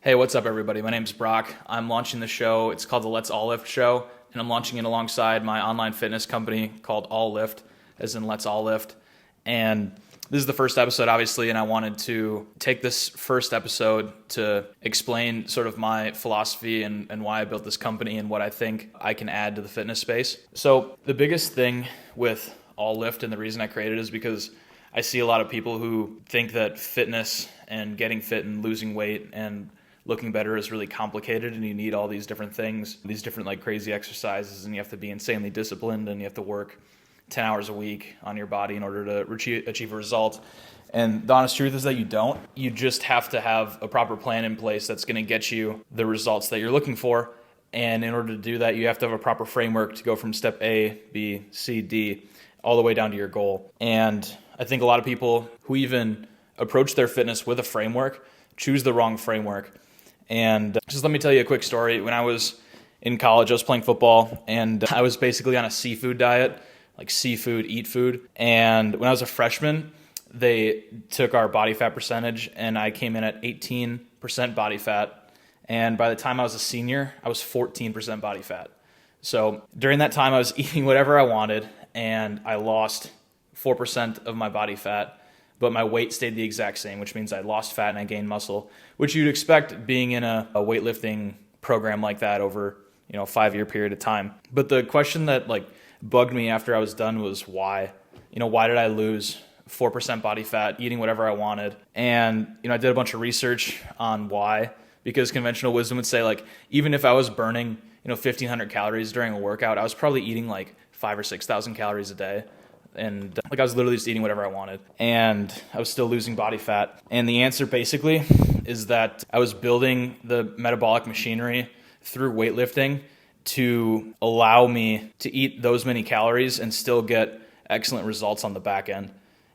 Hey, what's up, everybody? My name's Brock. I'm launching the show. It's called the Let's All Lift Show, and I'm launching it alongside my online fitness company called All Lift, as in Let's All Lift. And this is the first episode, obviously, and I wanted to take this first episode to explain sort of my philosophy and why I built this company and what I think I can add to the fitness space. So the biggest thing with All Lift and the reason I created it is because I see a lot of people who think that fitness and getting fit and losing weight and looking better is really complicated, and you need all these different things, these different like crazy exercises, and you have to be insanely disciplined, and you have to work 10 hours a week on your body in order to achieve a result. And the honest truth is that you don't. You just have to have a proper plan in place that's going to get you the results that you're looking for. And in order to do that, you have to have a proper framework to go from step A, B, C, D, all the way down to your goal. And I think a lot of people who even approach their fitness with a framework choose the wrong framework. And just let me tell you a quick story. When I was in college, I was playing football, and I was basically on a seafood diet, like seafood, eat food. And when I was a freshman, they took our body fat percentage, and I came in at 18% body fat. And by the time I was a senior, I was 14% body fat. So during that time, I was eating whatever I wanted, and I lost 4% of my body fat. But my weight stayed the exact same, which means I lost fat and I gained muscle, which you'd expect being in a weightlifting program like that over, a 5-year period of time. But the question that bugged me after I was done was why? Why did I lose 4% body fat, eating whatever I wanted? And, I did a bunch of research on why, because conventional wisdom would say even if I was burning, 1,500 calories during a workout, I was probably eating 5,000 or 6,000 calories a day. And I was literally just eating whatever I wanted, and I was still losing body fat. And the answer basically is that I was building the metabolic machinery through weightlifting to allow me to eat those many calories and still get excellent results on the back end.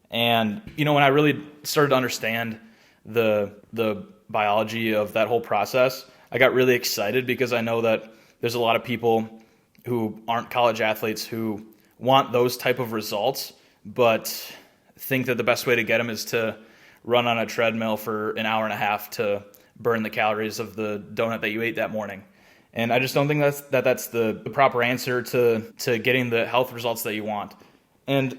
And when I really started to understand the biology of that whole process, I got really excited, because I know that there's a lot of people who aren't college athletes who want those type of results, but think that the best way to get them is to run on a treadmill for an hour and a half to burn the calories of the donut that you ate that morning. And I just don't think that's the proper answer to getting the health results that you want. And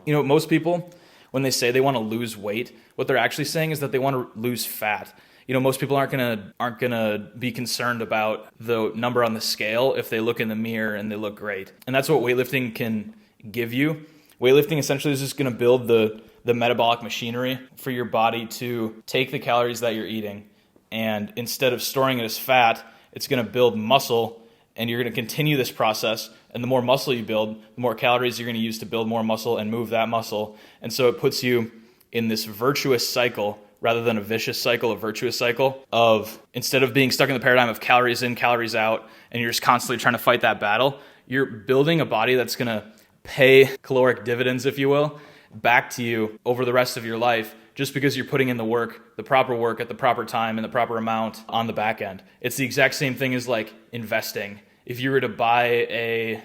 most people, when they say they want to lose weight, what they're actually saying is that they want to lose fat. Most people aren't gonna be concerned about the number on the scale if they look in the mirror and they look great. And that's what weightlifting can give you. Weightlifting essentially is just gonna build the metabolic machinery for your body to take the calories that you're eating, and instead of storing it as fat, it's gonna build muscle, and you're gonna continue this process. And the more muscle you build, the more calories you're gonna use to build more muscle and move that muscle. And so it puts you in this virtuous cycle, rather than a vicious cycle, a virtuous cycle of, instead of being stuck in the paradigm of calories in, calories out, and you're just constantly trying to fight that battle, you're building a body that's going to pay caloric dividends, if you will, back to you over the rest of your life, just because you're putting in the work, the proper work at the proper time and the proper amount on the back end. It's the exact same thing as investing. If you were to buy a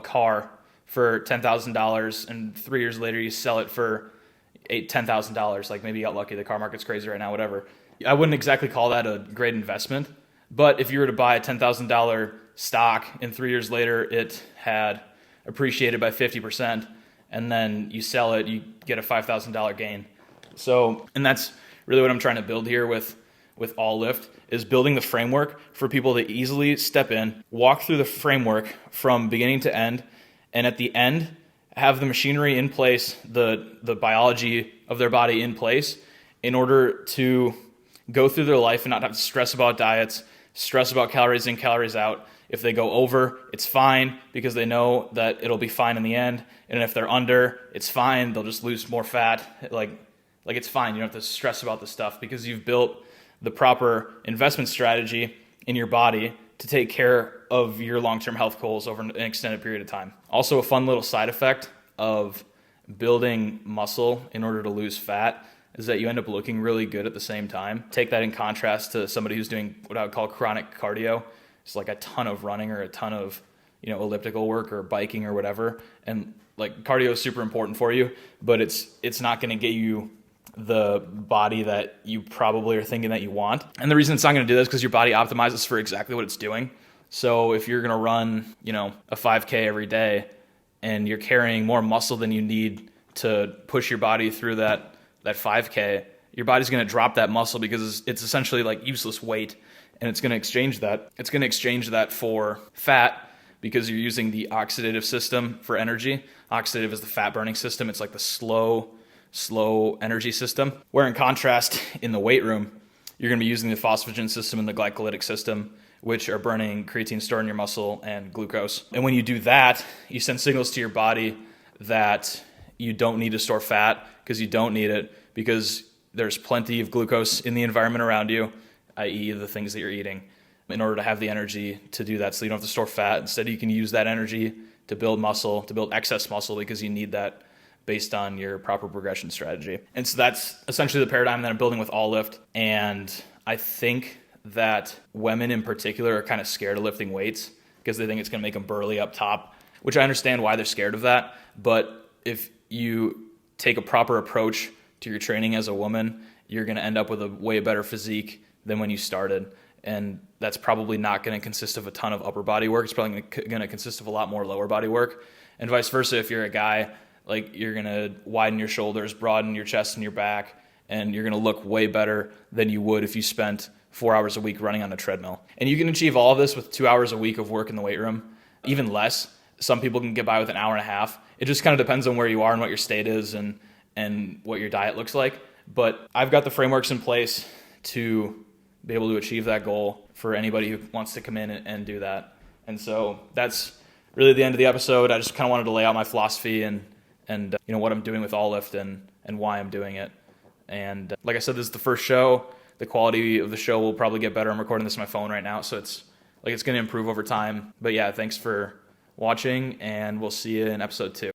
car for $10,000 and 3 years later you sell it for $10,000, maybe you got lucky, the car market's crazy right now, whatever. I wouldn't exactly call that a great investment. But if you were to buy a $10,000 stock and 3 years later it had appreciated by 50%, and then you sell it, you get a $5,000 gain. So, and that's really what I'm trying to build here with All Lift, is building the framework for people to easily step in, walk through the framework from beginning to end, and at the end, have the machinery in place, the biology of their body in place, in order to go through their life and not have to stress about diets, stress about calories in, calories out. If they go over, it's fine, because they know that it'll be fine in the end. And if they're under, it's fine. They'll just lose more fat. It's fine. You don't have to stress about this stuff, because you've built the proper investment strategy in your body to take care of your long-term health goals over an extended period of time. Also, a fun little side effect of building muscle in order to lose fat is that you end up looking really good at the same time. Take that in contrast to somebody who's doing what I would call chronic cardio. It's a ton of running or a ton of elliptical work or biking or whatever. And cardio is super important for you, but it's not going to get you the body that you probably are thinking that you want. And the reason it's not going to do this is because your body optimizes for exactly what it's doing. So if you're going to run, a 5K every day and you're carrying more muscle than you need to push your body through that 5K, your body's going to drop that muscle because it's essentially like useless weight, and it's going to exchange that. It's going to exchange that for fat because you're using the oxidative system for energy. Oxidative is the fat burning system. It's like the slow energy system. Where in contrast, in the weight room, you're going to be using the phosphagen system and the glycolytic system, which are burning creatine stored in your muscle and glucose. And when you do that, you send signals to your body that you don't need to store fat because you don't need it, because there's plenty of glucose in the environment around you, i.e. the things that you're eating, in order to have the energy to do that, so you don't have to store fat. Instead, you can use that energy to build muscle, to build excess muscle, because you need that based on your proper progression strategy. And so that's essentially the paradigm that I'm building with All Lift. And I think that women in particular are kind of scared of lifting weights because they think it's going to make them burly up top, which I understand why they're scared of that. But if you take a proper approach to your training as a woman, you're going to end up with a way better physique than when you started. And that's probably not going to consist of a ton of upper body work. It's probably going to consist of a lot more lower body work. And vice versa, if you're a guy, like, you're going to widen your shoulders, broaden your chest and your back, and you're going to look way better than you would if you spent 4 hours a week running on a treadmill. And you can achieve all of this with 2 hours a week of work in the weight room, even less. Some people can get by with an hour and a half. It just kind of depends on where you are and what your state is and what your diet looks like. But I've got the frameworks in place to be able to achieve that goal for anybody who wants to come in and do that. And so that's really the end of the episode. I just kind of wanted to lay out my philosophy and what I'm doing with All Lift and why I'm doing it. And like I said, this is the first show. The quality of the show will probably get better. I'm recording this on my phone right now, so it's going to improve over time. But yeah, thanks for watching, and we'll see you in episode 2.